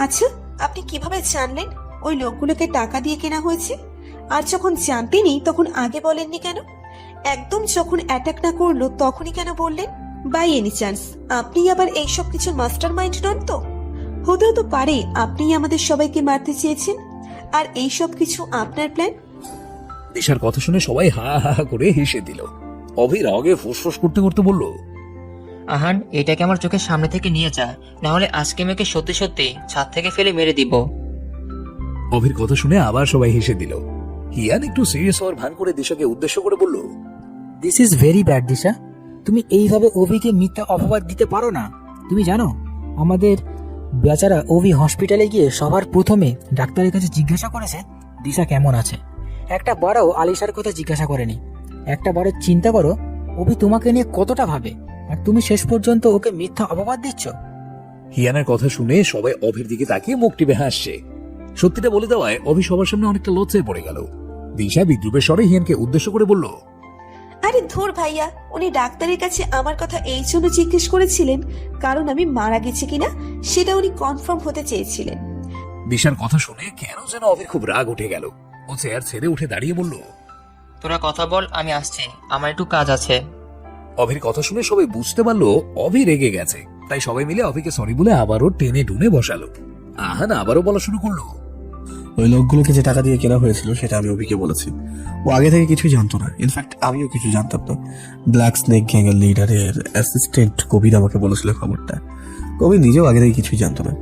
আচ্ছা, আপনি কিভাবে জানলেন ওই লোকগুলোকে টাকা দিয়ে কেনা হয়েছে? আর যখন জানতেনই তখন আগে বলেননি কেন? একদম যখন অ্যাটাক না করলো তখনই কেন বললেন? বাই এনি চান্স আপনি আবার এইসব কিছুর মাস্টার মাইন্ড নন তো? হতেও তো পারে আপনিই আমাদের সবাইকে মারতে চেয়েছেন, আর এইসব কিছু আপনার প্ল্যান। দিশার কথা শুনে সবাই হা হা হা করে হেসে দিল। অভির আগে ফুসফুস করতে করতে বলল, আহান, এটাকে আমার চোখের সামনে থেকে নিয়ে যা, না হলে আজকে মেয়েকে সত্যি সত্যি ছাদ থেকে ফেলে মেরে দিব। অভির কথা শুনে আবার সবাই হেসে দিল। হিয়ান একটু সিরিয়াস হওয়ার ভান করে দিশাকে উদ্দেশ্য করে বলল, দিস ইজ ভেরি ব্যাড দিশা। তুমি এইভাবে অভিকে মিথ্যা অপবাদ দিতে পারো না। তুমি জানো আমাদের বেচারা অভি হসপিটালে গিয়ে সবার প্রথমে ডাক্তারের কাছে জিজ্ঞাসা করেছে দিশা কেমন আছে। একটা বারও আলিশার কথা জিজ্ঞাসা করেনি। একটা বারও চিন্তা করো অভি তোমাকে নিয়ে কতটা ভাবে, আর তুমি শেষ পর্যন্ত ওকে মিথ্যা অপবাদ দিচ্ছ। হিয়ানের কথা শুনে সবাই অভির দিকে তাকিয়ে মুখ টিপে হাসছে। সত্যিটা বলে দেওয়ায় অভি সবার সামনে অনেকটা লজ্জায় পড়ে গেল। দিশা বিদ্রুপের স্বরে হিয়ানকে উদ্দেশ্য করে বলল, আরে ধুর ভাইয়া, উনি ডাক্তারের কাছে আমার কথা এই জন্য জিজ্ঞেস করেছিলেন কারণ আমি মারা গেছি কিনা সেটা উনি কনফার্ম হতে চেয়েছিলেন। দিশার কথা শুনে কেন যেন অভির খুব রাগ উঠে গেল। ও চেয়ার ছেড়ে উঠে দাঁড়িয়ে বলল, তোরা কথা বল, আমি আসছি, আমার একটু কাজ আছে। অভির কথা শুনে সবাই বুঝতে পারলো অভি রেগে গেছে। তাই সবাই মিলে অভিকে সরি বলে আবারও টেনে ডুনে বসালো। আহান আবারও বলা শুরু করলো, ওই লোকগুলোকে যে টাকা দিয়ে কেনা হয়েছিল সেটা আমি অভিকে বলেছি। ও আগে থেকে কিছুই জানতো না, ইনফ্যাক্ট আমিও কিছু জানতাম না। ব্ল্যাক স্নেক গ্যাং এর লিডারের অ্যাসিস্ট্যান্ট কবির আমাকে বলেছিল খবরটা। কবির নিজেও আগে থেকে কিছুই জানতো না।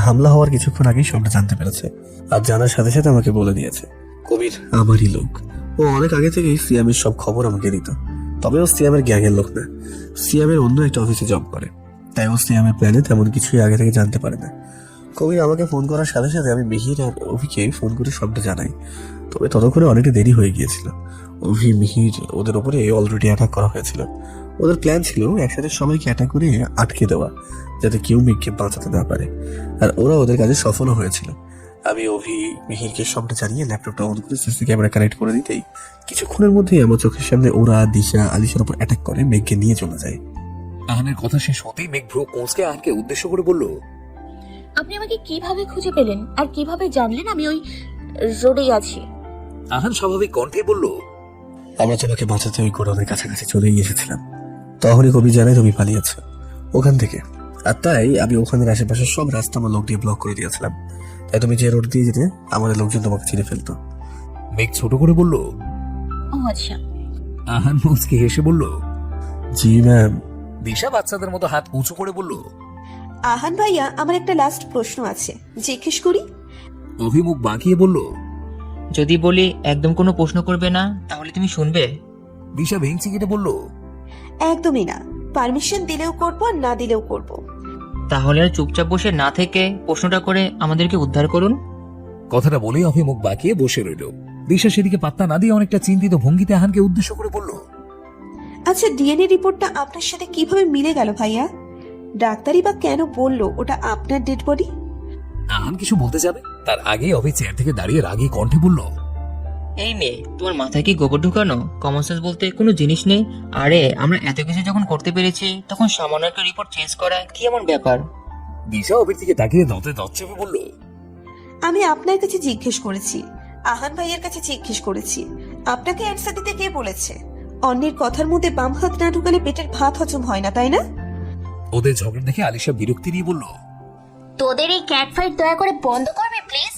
হামলা হওয়ার কিছুক্ষণ আগেই সবটা জানতে পেরেছে, আর জানার সাথে সাথে আমাকে বলে দিয়েছে। কবির আমারই লোক। ও অনেক আগে থেকেই সিয়ামের সব খবর আমাকে দিত। তবে ও সিয়ামের গ্যাং এর লোক না, সিয়ামের অন্য একটা অফিসে জব করে। তাই ও সিয়ামের প্ল্যানে তেমন কিছুই আগে থেকে জানতে পারে না। কবির আমাকে ফোন করার সাথে সাথে আমি মিহির আর অভিকে ফোন করে সবটা জানাই। তবে ততক্ষণে অনেকটা দেরি হয়ে গিয়েছিল। অভি, মিহির ওদের ওপরে অলরেডি অ্যাটাক করা হয়েছিল। ওদের প্ল্যান ছিল একসাথে সবাইকে অ্যাটাক করে আটকে দেওয়া, যাতে কেউ মেঘকে বাঁচাতে না পারে। আর ওরা ওদের কাজে সফলও হয়েছিল। আমি অভি, মিহিরকে সবটা জানিয়ে ল্যাপটপটা অন করে সিসি ক্যামেরা কানেক্ট করে দিতেই কিছুক্ষণের মধ্যেই আমার চোখের সামনে ওরা দিশা আলিশার উপর অ্যাটাক করে মেঘকে নিয়ে চলে যায়। আহানের কথা শেষ হতেই মেঘ ভ্রু কোঁচকে আহানকে উদ্দেশ্য করে বলল, আপনি আমাকে কিভাবে খুঁজে পেলেন আর কিভাবে জানলেন আমি ওই রোডেই আছি? আহান স্বাভাবিক কণ্ঠে বলল, আমরা তোমাকে বাঁচাতে ওই গোডাউনের কাছাকাছি চলেই এসেছিলাম। তখনই কবি জানায় তুমি পালিয়েছো ওখান থেকে। আর তাই আমি ওখানের আশেপাশে সব রাস্তা আমার লোক দিয়ে ব্লক করে দিয়েছিলাম। তাই তুমি যে রোড দিয়ে যেতে আমাদের লোকজন তোমাকে চিনে ফেলতো। মেঘ ছোট করে বলল। ও আচ্ছা। আহান মুচকি হেসে বলল, জি ম্যাম। দিশা বাচ্চাদের মতো হাত উঁচু করে বলল, আহান ভাইয়া, আমার একটা লাস্ট প্রশ্ন আছে, জিজ্ঞেস করি? অভিমুখ বাঁকিয়ে বলল, যদি বলি একদম কোনো প্রশ্ন করবে না তাহলে তুমি শুনবে? দিশা ভেঙচি কেটে বলল, একদমই না, পারমিশন দিলেও করবো আর না দিলেও করবো। তাহলে আর চুপচাপ বসে না থেকে প্রশ্নটা করে আমাদেরকে উদ্ধার করুন। কথাটা বলেই অভিমুখ বাঁকিয়ে বসে রইল। দিশা সেদিকে পাত্তা না দিয়ে অনেকটা চিন্তিত ভঙ্গিতে আহানকে উদ্দেশ্য করে বলল, আচ্ছা, ডিএনএ রিপোর্টটা আপনার সাথে কিভাবে মিলে গেল ভাইয়া? ডাক্তারই বা কেন বললো ওটা আপনার ডেড বডি? আহান কিছু বলতে যাবে তার আগে অভি চেয়ার থেকে দাঁড়িয়ে রাগী কণ্ঠে বলল, এই মেয়ে, তোমার মাথায় কি গোবর ঢুকানো? কমন সেন্স বলতে কোনো জিনিস নেই? আরে আমরা এত কিছু যখন করতে পেরেছি তখন সামান্য একটা রিপোর্ট চেঞ্জ করা কি এমন ব্যাপার? দিশা অভির দিকে তাকিয়ে দাঁতে দাঁত চেপে বলল, আমি আপনার কাছে জিজ্ঞেস করেছি, আহান ভাইয়ের কাছে জিজ্ঞেস করেছি। আপনাকে অ্যান্সার দিতে কে বলেছে? অন্যের কথার মধ্যে বাম হাত না ঢুকালে পেটের ভাত হজম হয় না, তাই না? ওদের ঝগড়া দেখে আলিশা বিরক্তি নিয়ে বলল, তোদের এই ক্যাট ফাইট দয়া করে বন্ধ করবে প্লিজ?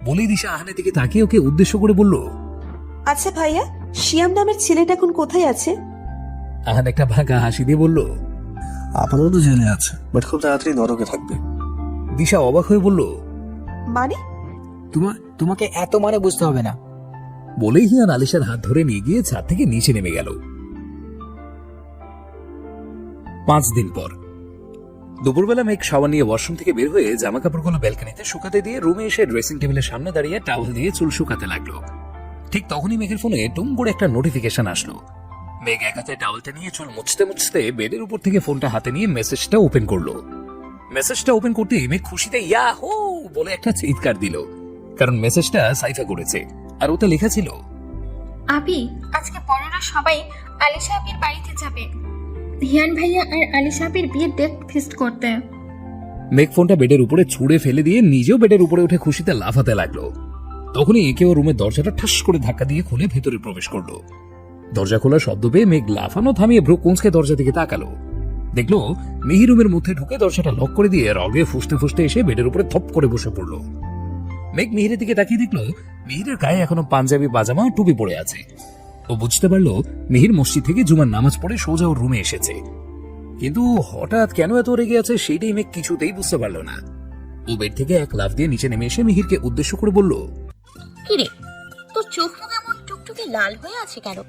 বলেই দিশা আহানের দিকে তাকিয়ে ওকে উদ্দেশ্য করে বলল, আচ্ছা ভাইয়া, শিয়াম নামের ছেলেটা এখন কোথায় আছে? আহান একটা ভাগা হাসি দিয়ে বলল, আপাতত জেলে আছে, বাট খুব তাড়াতাড়ি নরকে থাকবে। দিশা অবাক হয়ে বলল, মানে? তোমাকে এত মানে বুঝতে হবে না। বলেই হিয়ান আলিশার হাত ধরে নিয়ে গিয়ে ছাদ থেকে নিচে নেমে গেল। 5 দিন পর দুপুরবেলা মেঘ শাওয়ার নিয়ে ওয়াশরুম থেকে বের হয়ে জামা কাপড়গুলো ব্যালকনিতে শুকাতে দিয়ে রুমে এসে ড্রেসিং টেবিলের সামনে দাঁড়িয়ে টাওয়েল দিয়ে চুল শুকাতে লাগলো। ঠিক তখনই মেঘের ফোনে টুম করে একটা নোটিফিকেশন আসলো। মেঘ এক হাতে টাওয়েলটা নিয়ে চুল মুছতে মুছতে বেডের উপর থেকে ফোনটা হাতে নিয়ে মেসেজটা ওপেন করলো। মেসেজটা ওপেন করতে মেঘ খুশিতে ইয়াহু বলে একটা চিৎকার দিল, কারণ মেসেজটা সাইফা করেছে আর ওতে লেখা ছিল, আপি, আজকে বড়রা সবাই আলিশা আপির বাড়িতে যাবে হিয়ান ভাইয়া আর আলিশা আপির বিয়ের ডেট ফিক্সড করতে। মেঘ ফোনটা বেডের উপরে ছুঁড়ে ফেলে দিয়ে নিজেও বেডের উপরে উঠে খুশিতে লাফাতে লাগলো। তখনই একেও রুমের দরজাটা ঠাস করে ধাক্কা দিয়ে খুলে ভেতরে প্রবেশ করলো। দরজা খোলার শব্দ পেয়ে মেঘ লাফানো থামিয়ে ভ্রু কুঁচকে দরজা দিকে তাকালো। দেখলো মিহি রুমের মধ্যে ঢুকে দরজাটা লক করে দিয়ে রগে ফুসতে ফুসতে এসে বেডের উপরে থপ করে বসে পড়লো। মেঘ মিহিরের দিকে তাকিয়ে দেখলো মিহিরের গায়ে এখনো পাঞ্জাবি পাজামা ও টুপি পড়ে আছে। ও বুঝতে পারলো মিহির মসজিদ থেকে জুমার নামাজ পড়ে সোজা ওর রুমে এসেছে। কিন্তু হঠাৎ কেন এত রেগে আছে সেইটাই মেঘ কিছুতেই বুঝতে পারলো না। ও বেড থেকে এক লাফ দিয়ে নিচে নেমে এসে মিহিরকে উদ্দেশ্য করে বলল, কিরে, তোর চোখ মুখ এমন টুকটুকে লাল হয়ে আছে কেন?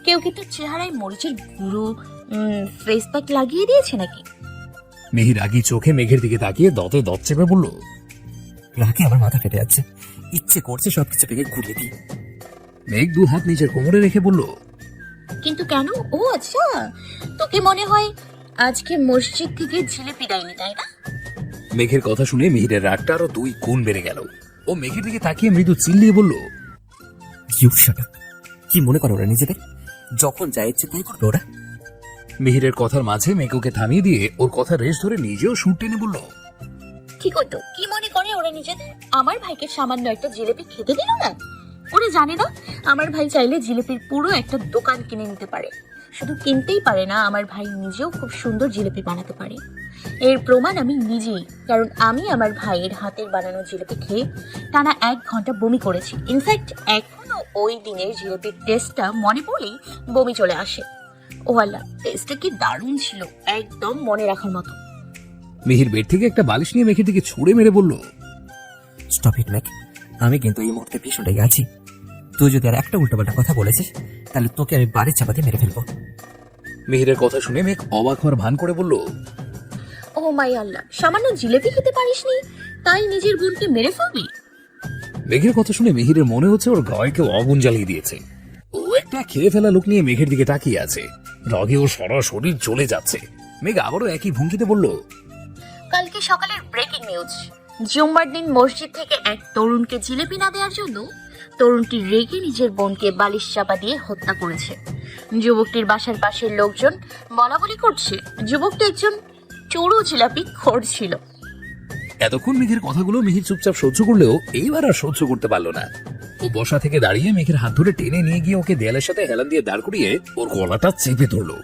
কেউ কি তোর চেহারায় মরিচের গুঁড়ো ফেস প্যাক লাগিয়ে দিয়েছে নাকি? মিহির রাগী চোখে মেঘের দিকে তাকিয়ে দতে দত চেপে বলল, রাগে আমার মাথা ফেটে যাচ্ছে, ইচ্ছে করছে সবকিছু ভেঙে ঘুরিয়ে দিই। মেঘ দু হাত নিজের কোমরে রেখে বলল, কিন্তু কেন? ও আচ্ছা, তোকে মনে হয় আজকে মসজিদ থেকে জিলিপি দেয়নি, তাই না? মেঘের কথা শুনে মিহিরের রাগটা আরো 2 গুণ বেড়ে গেল। ও মেঘের দিকে তাকিয়ে মৃদু চিল্লিয়ে বলল, কি মনে করো ওরা নিজেদের? যখন যা ইচ্ছে তাই করবে ওরা। মিহিরের কথার মাঝে মেঘ ওকে থামিয়ে দিয়ে ওর কথা রেশ ধরে নিজেও সুর টেনে বলল, কি করতো? কি মনে করে ওরা নিজেদের? আমার ভাইকে সামান্য একটা জিলিপি খেতে দিল না? ওরা জানে না আমার ভাই চাইলে জিলিপির পুরো একটা দোকান কিনে নিতে পারে। শুধু কিনতেই পারে না, আমার ভাই নিজেও খুব সুন্দর জিলিপি বানাতে পারে। এর প্রমাণ আমি নিজেই, কারণ আমি আমার ভাইয়ের হাতের বানানো জিলিপি খেয়ে টানা 1 ঘন্টা বমি করেছি। ইনফ্যাক্ট এখনো ওই দিনের জিলিপির টেস্টটা মনে পড়লেই বমি চলে আসে। ও আল্লাহ, টেস্টটা কি দারুণ ছিল, একদম মনে রাখার মতো। মিহির বেড থেকে একটা বালিশ নিয়ে মেঘের দিকে ছুঁড়ে মেরে বলল, স্টপ ইট মেক, আমি কিন্তু এই মুহূর্তে ভীষণ রেগে আছি। তুই যদি আর একটা উল্টোপাল্টা কথা বলেছিস তাহলে তোকে আমি বাড়ির চাপাতে মেরে ফেলবো। মিহিরের কথা শুনে মেঘ অবাক হওয়ার ভান করে বলল, ও মাই আল্লাহ, সামান্য জিলিপি খেতে পারিসনি তাই নিজের বোনকে মেরে ফেলবি? মেঘের কথা শুনে মিহিরের মনে হচ্ছে ওর গায়ে কেউ আগুন জ্বালিয়ে দিয়েছে। ও একটা খেয়ে ফেলা লোক নিয়ে মেঘের দিকে তাকিয়ে আছে। রগে ওর সারা শরীর চলে যাচ্ছে। মেঘ আবারও একই ভঙ্গিতে বলল, কালকে সকালের ব্রেকিং নিউজ, জুম্মার দিন মসজিদ থেকে এক তরুণকে জিলিপি না দেওয়ার জন্য তরুণটি রেগে নিজের বোনকে বালিশ চাপা দিয়ে হত্যা করেছে। যুবকটির বাসার পাশের লোকজন বলাবলি করছে যুবকটি একজন চোরো জিলাপি খোর ছিল। এতক্ষণ মেঘের কথাগুলো মিহির চুপচাপ সহ্য করলেও এইবার আর সহ্য করতে পারলো না। ও বসা থেকে দাঁড়িয়ে মেঘের হাত ধরে টেনে নিয়ে গিয়ে ওকে দেয়ালের সাথে হেলান দিয়ে দাঁড় করিয়ে ওর গলাটা চেপে ধরলো।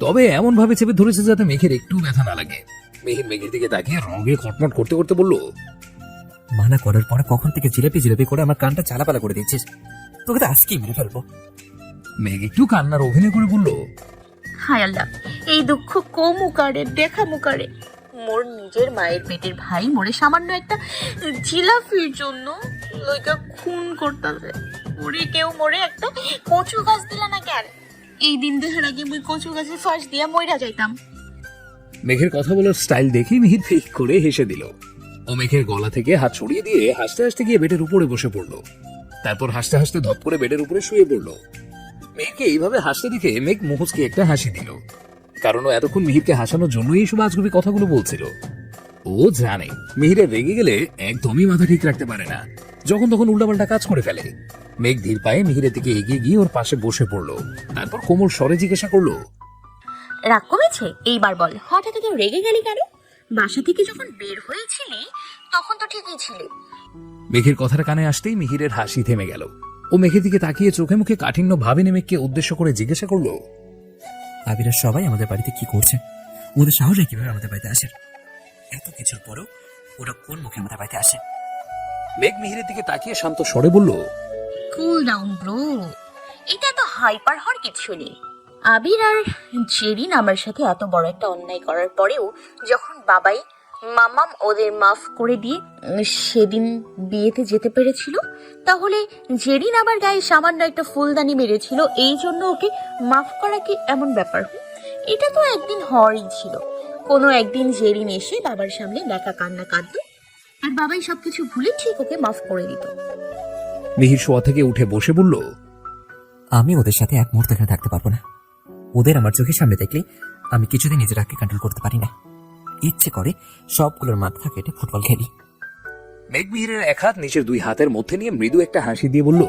তবে এমন ভাবে চেপে ধরেছে যাতে মেঘের একটু ব্যথা না লাগে। মিহির মেঘের দিকে তাকিয়ে রঙে খটমট করতে করতে বলল, মানা করার পরে কখন থেকে জিলেপি জিলেপি করে আমার কানটা চালাপালা করে দিচ্ছিস, তোকে তো আজকেই মেরে ফেলবো। মেঘ একটু কান্নার অভিনয় করে বলল, হায় আল্লাহ, এই দুঃখ কো মুকারে দেখা মুকারে। মোর নিজের মায়ের পেটের ভাই মোরে সামান্য একটা জিলাপির জন্য লইকা খুন করতেছে। ওরে কেউ মোরে একটা কচু গাছ দিলা না কেন? এই দিন দেখার আগে মুই কচু গাছে ফাঁস দিয়া মইরা যাইতাম। মেঘের কথা বলার স্টাইল দেখে মিহির ফিক করে হেসে দিল। ও মেঘের গলা থেকে হাত ছড়িয়ে দিয়ে হাসতে হাসতে গিয়ে বেডের উপরে বসে পড়লো। তারপর হাসতে হাসতে ধপ করে বেডের উপরে শুয়ে পড়লো। মেঘকে এইভাবে হাসতে দেখে মেঘ মুহূর্তে একটা হাসি দিল, কারণ ও এতক্ষণ মিহিরকে হাসানোর জন্যই এইসব আজগুবি কথাগুলো বলছিল। ও জানে মিহিরে রেগে গেলে একদমই মাথা ঠিক রাখতে পারে না, যখন তখন উল্টাপাল্টা কাজ করে ফেলে। মেঘ ধীর পায়ে মিহিরের দিকে এগিয়ে গিয়ে ওর পাশে বসে পড়লো। তারপর কোমল স্বরে জিজ্ঞাসা করলো, রাগ কমেছে? এইবার বল, হঠাৎ এত রেগে গেলি কেন? বাসা থেকে যখন বের হয়েছিলি তখন তো ঠিকই ছিলি। মেঘের কথাটা কানে আসতেই মিহিরের হাসি থেমে গেল। ও মেঘের দিকে তাকিয়ে চোখে মুখে কাঠিন্য ভাবিনে মেঘকে উদ্দেশ্য করে জিজ্ঞাসা করলো, আবিরা সবাই আমাদের বাড়িতে কি করছে? ওদের সাহসে কিভাবে আমাদের বাড়িতে আসে? এত কিছুর পরেও ওরা কোন মুখে আমাদের বাড়িতে আসে? মেঘ মিহিরের দিকে তাকিয়ে শান্ত স্বরে বলল, কুল ডাউন ব্রো, এটা তো হাইপার হওয়ার কিছু নেই। আবির আর জেরিন আমার সাথে এত বড় একটা অন্যায় করার পরেও যখন বাবাই মামাম ওদের মাফ করে দিয়ে সেদিন বিয়েতে যেতে পেরেছিল, তাহলে জেরিন আমার গায়ে সামান্য একটা ফুলদানি মেরেছিল, এই জন্য ওকে মাফ করা কি এমন ব্যাপার? এটা তো একদিন হওয়ারই ছিল। কোনো একদিন জেরিন এসে বাবার সামনে লেখা কান্না কাঁদতো আর বাবাই সবকিছু ভুলে ঠিক ওকে মাফ করে দিত। মিহির শোয়া থেকে উঠে বসে বলল, আমি ওদের সাথে এক মুহূর্ত এখানে থাকতে পারবো না। ওদের আমার চোখের সামনে দেখলে আমি কিছুদিন নিজের রাগকে কন্ট্রোল করতে পারি না। ইচ্ছে করে সবগুলোর মাথা কেটে ফুটবল খেলি। মেঘ মিহিরের এক হাত নিচের 2 হাতের মধ্যে নিয়ে মৃদু একটা হাসি দিয়ে বলল,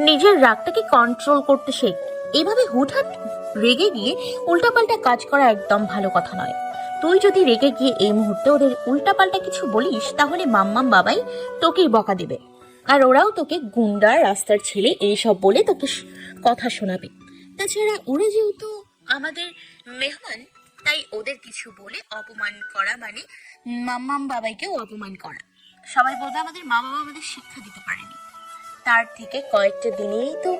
নিজের রাগটাকে কন্ট্রোল করতে শেখ। এইভাবে হুটহাট রেগে গিয়ে উল্টাপাল্টা কাজ করা একদম ভালো কথা নয়। তুই যদি রেগে গিয়ে এই মুহূর্তে ওদের উল্টাপাল্টা কিছু বলিস তাহলে মাম্মাম বাবাই তোকেই বকা দেবে, আর ওরাও তোকে গুন্ডার রাস্তার ছেলে এইসব বলে তোকে কথা শোনাবে। তাছাড়া ওরা যেহেতু আমাদের মেহমান, তাই ওদের কিছু বলে অপমান করা মানে মাম্মাম বাবাইকেও অপমান করা। সবাই বলবে আমাদের মা বাবা আমাদের শিক্ষা দিতে পারেনি। তার থেকে কয়েকটা দিনেই তো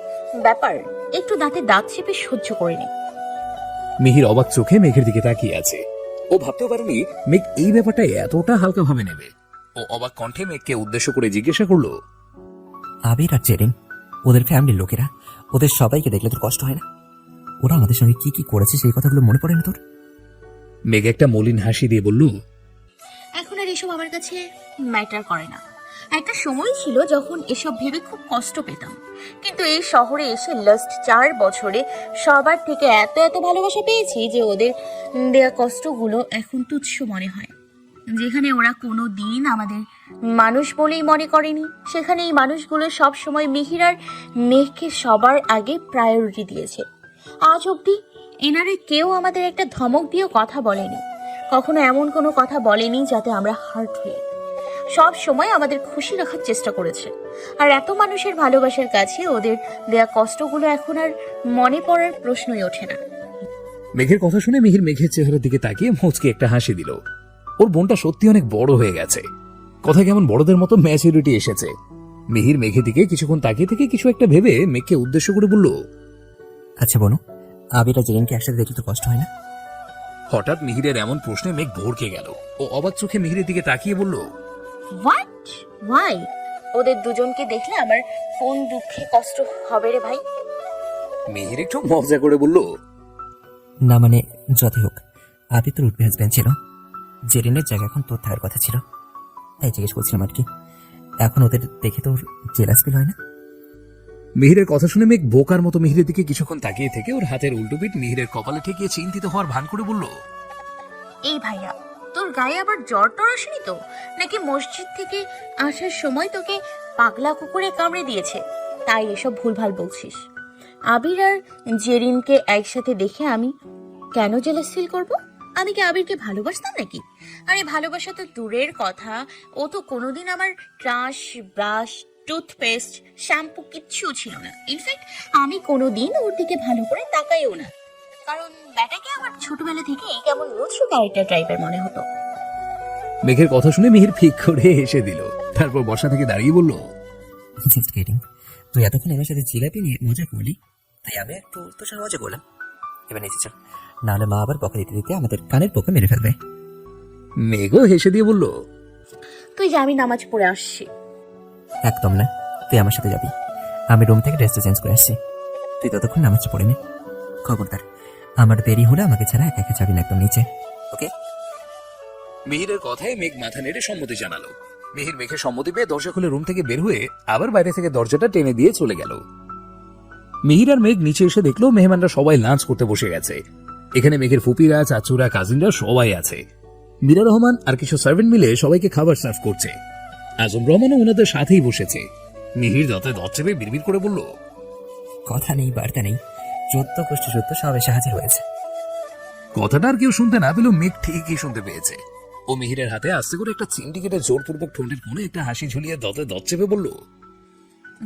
ব্যাপার, একটু দাঁতে দাঁত চেপে সহ্য করে নে। মিহির অবাক চোখে মেঘের দিকে তাকিয়ে আছে। ও ভাবতেও পারেনি মেঘ এই ব্যাপারটা এতটা হালকা ভাবে নেবে। ও অবাক কণ্ঠে মেঘকে উদ্দেশ্য করে জিজ্ঞাসা করলো, আবির আর জেরিন, ওদের ফ্যামিলির লোকেরা, ওদের সবাইকে দেখলে তোর কষ্ট হয় না? ওরা আমাদের সঙ্গে কি কি করেছে সেই কথাগুলো মনে পড়ে না তোর? মেঘ একটা মলিন হাসি দিয়ে বলল, এখন আর এসব আমার কাছে ম্যাটার করে না। একটা সময় ছিল যখন এসব ভেবে খুব কষ্ট পেতাম, কিন্তু এই শহরে এসে লাস্ট 4 বছরে সবার থেকে এত এত ভালোবাসা পেয়েছি যে ওদের দেয়া কষ্টগুলো এখন তুচ্ছ মনে হয়। যেখানে ওরা কোনো দিন আমাদের মানুষ বলেই মনে করেনি, সেখানে এই মানুষগুলো সব সময় মিহির আর মেঘকে সবার আগে প্রায়োরিটি দিয়েছে। আজ অবধি এনারে কেউ আমাদের একটা ধমক দিয়েও কথা বলেনি, কখনো এমন কোনো কথা বলেনি যাতে আমরা হার্ট হই। সব সময় আমাদের খুশি রাখার চেষ্টা করেছে। আর এত মানুষের ভালোবাসার কাছে ওদের দেয়া কষ্টগুলো এখন আর মনে পড়ার প্রশ্নই ওঠে না। মেঘের কথা শুনে মিহির মেঘের চেহারার দিকে তাকিয়ে মুচকি একটা হাসি দিল। ওর বোনটা সত্যি অনেক বড় হয়ে গেছে, কথা কেমন বড়দের মতো ম্যাচুরিটি এসেছে। মিহির মেঘের দিকে কিছুক্ষণ তাকিয়ে থেকে কিছু একটা ভেবে মেঘকে উদ্দেশ্য করে বলল, আচ্ছা বোনো, আবির আর জেরিনকে একসাথে দেখলে তোর কষ্ট হয় না? হঠাৎ মিহিরের এমন প্রশ্নে মেঘ ভড়কে গেল। ও অবাক চোখে মিহিরের দিকে তাকিয়ে বলল, হোয়াট, ওয়াই? ওদের দুজনকে দেখলে আমার কোন দুঃখে কষ্ট হবে রে ভাই? মিহির একটু মজা করে বলল, না মানে যতই হোক, আবির তোর উঠবে হাজব্যান্ড ছিল, জেরিনের জায়গা এখন তোর থাকার কথা ছিল, তাই জিজ্ঞেস করছিলাম আর কি। এখন ওদের দেখে তোর জেলাস ফিল হয় না? মিহিরের কথা শুনে মেঘ বোকার মতো মিহিরের দিকে কিছুক্ষণ তাকিয়ে থেকে ওর হাতের উল্টো পিঠ মিহিরের কপালে ঠেকিয়ে চিন্তিত হওয়ার ভান করে বলল, এই ভাইয়া, তোর গায়ে আবার জ্বর টর আসেনি তো? নাকি মসজিদ থেকে আসার সময় তোকে পাগলা কুকুরে কামড়ে দিয়েছে তাই এসব ভুলভাল বলছিস? আবির আর জেরিনকে একসাথে দেখে আমি কেন জেলাস ফিল করব? আমি কি আবিরকে ভালোবাসতাম নাকি? আরে ভালোবাসা তো দূরের কথা, ও তো কোনোদিন আমার ক্রাশ, ব্রাশ, টুথপেস্ট, শ্যাম্পু কিচ্ছু ছিল না। ইনফ্যাক্ট আমি কোনোদিন ওর দিকে ভালো করে তাকাইও না, কারণ ব্যাটাকে আমার ছোটবেলা থেকেই কেমন মুচু ক্যারেক্টার টাইপের মনে হতো। মেঘের কথা শুনে মিহির ফিক করে হেসে দিল। তারপর বসা থেকে দাঁড়িয়ে বলল, জাস্ট কিডিং। তুই এতক্ষণ আমার সাথে জিলাপি নিয়ে মজা করলি, তাই আমি একটু তোর সাথে মজা করলাম। এবার নিচে চল, নাহলে মা আবার বকা দিতে দিতে আমাদের কানের পোকা মেরে ফেলবে। মেঘও হেসে দিয়ে বলল, তুই যে আমি নামাজ পড়ে আসছি। একদম না, তুই আমার সাথে যাবি। আমি রুম থেকে ড্রেসটা চেঞ্জ করে আসছি, তুই ততক্ষণ নামাজটা পড়ে নে। খবরদার, আমার দেরি হলে আমাকে ছাড়া একা একা যাবি না একদম নিচে, ওকে? মিহিরের কথায় মেঘ মাথা নেড়ে সম্মতি জানালো। মিহির মেঘের সম্মতি পেয়ে দরজা খুলে রুম থেকে বের হয়ে আবার বাইরে থেকে দরজাটা টেনে দিয়ে চলে গেল। মিহির আর মেঘ নিচে এসে দেখলো মেহমানরা সবাই লাঞ্চ করতে বসে গেছে। এখানে মেঘের ফুপিরা, চাচুরা, কাজিনরা সবাই আছে। মীরা রহমান আর কিছু সার্ভেন্ট মিলে সবাইকে খাবার সার্ভ করছে। আজম রহমানও ওনাদের সাথেই বসেছে। মিহির দাঁতে দাঁত চেপে বিড়বিড় করে বলল, কথা নেই বার্তা নেই, 14 গোষ্ঠী সত্য সব এসে হাজির হয়েছে। কথাটা আর কেউ শুনতে না পেলেও মেঘ ঠিকই শুনতে পেয়েছে। ও মিহিরের হাতে আস্তে করে একটা চিমটি কেটে জোরপূর্বক ঠোঁটের কোণে একটা হাসি ঝুলিয়ে দাঁতে দাঁত চেপে বলল,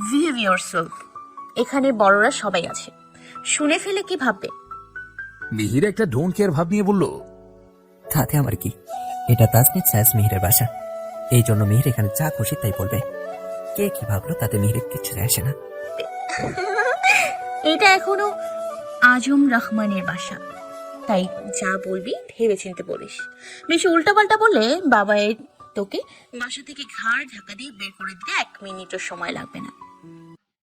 বিহেভ ইয়োরসেলফ। এখানে বড়রা সবাই আছে, শুনে ফেলে কি ভাববে? মিহির একটা ডোন্ট কেয়ার ভাব নিয়ে বলল, তাতে আমার কি, এটা তাজনিদ সায়াস মিহিরের বাসা, এই জন্য মিহির এখানে যা খুশি তাই বলবে। কে কি ভাবলো তাতে মিহিরের কিচ্ছু যায় আসে না। এটা এখনো আজম রহমানের বাসা, তাই যা বলবি ভেবে চিনতে বলিস। বেশি উল্টাপাল্টা বললে বাবা তোকে বাসা থেকে ঘাড় ধাক্কা দিয়ে বের করে দিতে 1 মিনিটও সময় লাগবে না।